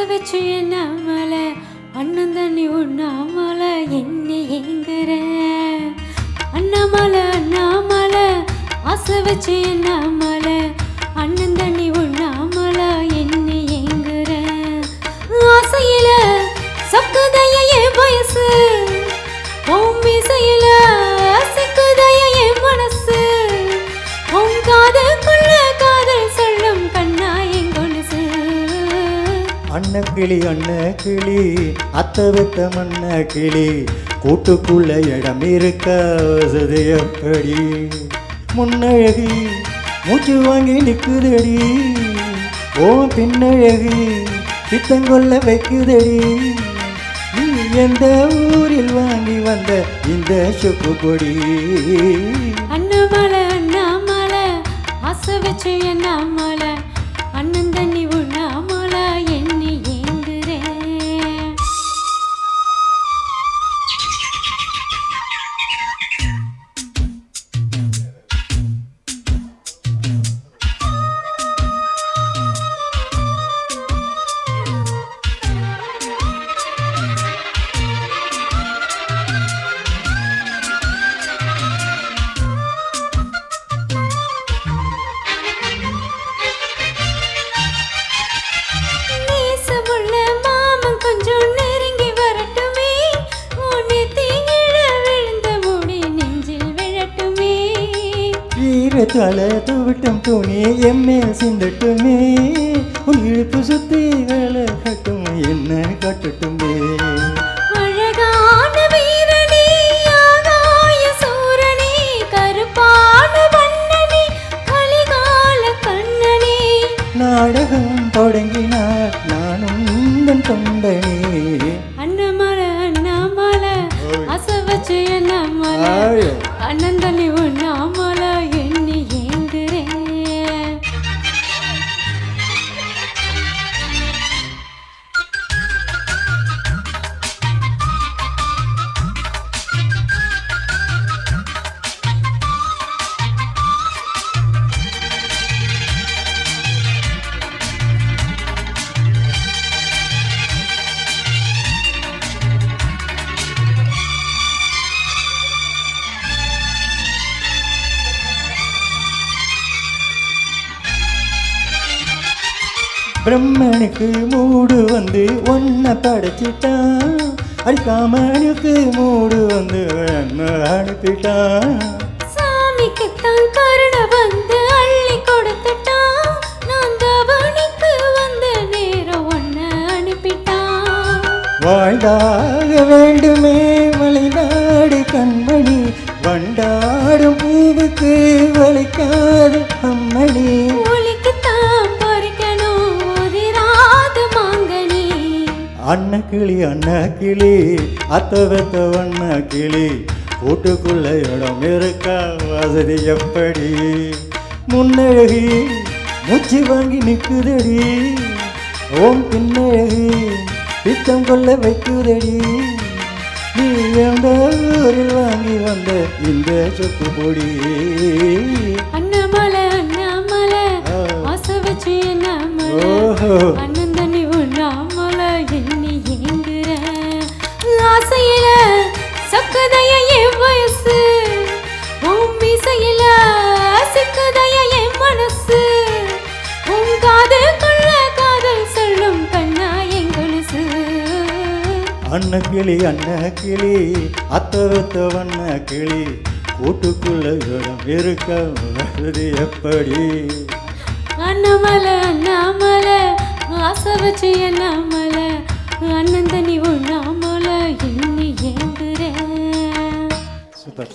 ஆசை வச்சு என்ன மலை அண்ணன் தண்ணி உண்ணாமலை என்ன எங்குற அண்ணாமலை ஆசை வச்சு என்ன மலை அண்ணன் தண்ணி உண்ணாமலை என்ன எங்குற ஆசையில சக்குதைய என் வயசு மீசையில சிக்குதைய என் மனசு உன் காதுக்குள்ள காதல் சொல்லும் கண்ணா என் கொலுசு அண்ண கிளி அத்த வெத்த மண்ண கிளி கூட்டுக்குள்ள இடம் இருக்க வசதி எப்படி முன்னழகி மூச்சு வாங்கி நிற்குதடி ஓ பின்னழகி பித்தங்கொள்ள வைக்குதடி நீ எந்த ஊரில் வாங்கி வந்த இந்த சொப்பு பொடி அண்ணாமலை ஆசை வச்சு என்னாமலை அண்ணன் தண்ணி உண்ணாமலை எண்ணி ஏங்குறேன் தலை துவிட்டம் துணி எம்மேல் சிந்தட்டுமே உன் இழுப்பு சுத்தி வேலை கட்டும் என்ன கட்டட்டுமே அழகான வீரனே ஆகாய சூரனே கருப்பான வண்ணனே கலிகால கண்ணனே நாடகம் தொடங்கினார் நானும் உந்தன் தொண்டனே அண்ணாமலை ஆசை வச்சு என்னாமலை அண்ணன் தண்ணி உண்ணாமலை எண்ணி ஏங்குறேன் பிரம்மனுக்கு மூடு வந்து ஒன்ன படைச்சிட்டான் அடிக்காமனுக்கு மூடு வந்து என்ன அனுப்பிட்டான் சாமிக்குத்தான் கருணை வந்து அள்ளி கொடுத்துட்டான் நான் தவணைக்கு வந்த நேரம் ஒன்ன அனுப்பிட்டான் வாழ்ந்தாக வேண்டுமே மலைநாடு கண்மணி வண்டாடும் பூவுக்கு வளைக்காது அம்மணி அண்ண கிளி அத்த வெத்த வண்ண கிளி கூட்டுக்குள்ள இடம் இருக்க வசதி எப்படி முன்னழகி மூச்சு வாங்கி நிற்குதடி ஓம் பின்னழகி பித்தம் கொள்ள வைக்குதடி நீ எந்த ஊரில் வாங்கி வந்த இந்த சொப்பு பொடி அண்ணாமலை ஆசை வச்சு என்னாமலை அண்ணன் தண்ணி உண்ணாமலை எண்ணி ஏங்குற ஆசையில சக்குதைய என் வயசு உன் மீசையில சிக்குதைய என் மனசு உன் காதுக்குள்ள காதல் சொல்லும் கண்ணா என் கொலுசு அண்ண கிளி அத்த வெத்த வண்ண கிளி கூட்டுக்குள்ள இடம் இருக்க வசதி எப்படி அண்ணாமலை ஆசை வச்சு என்னாமலை அண்ணன் தண்ணி உண்ணாமலை எண்ணி ஏங்குறேன் சூப்பர்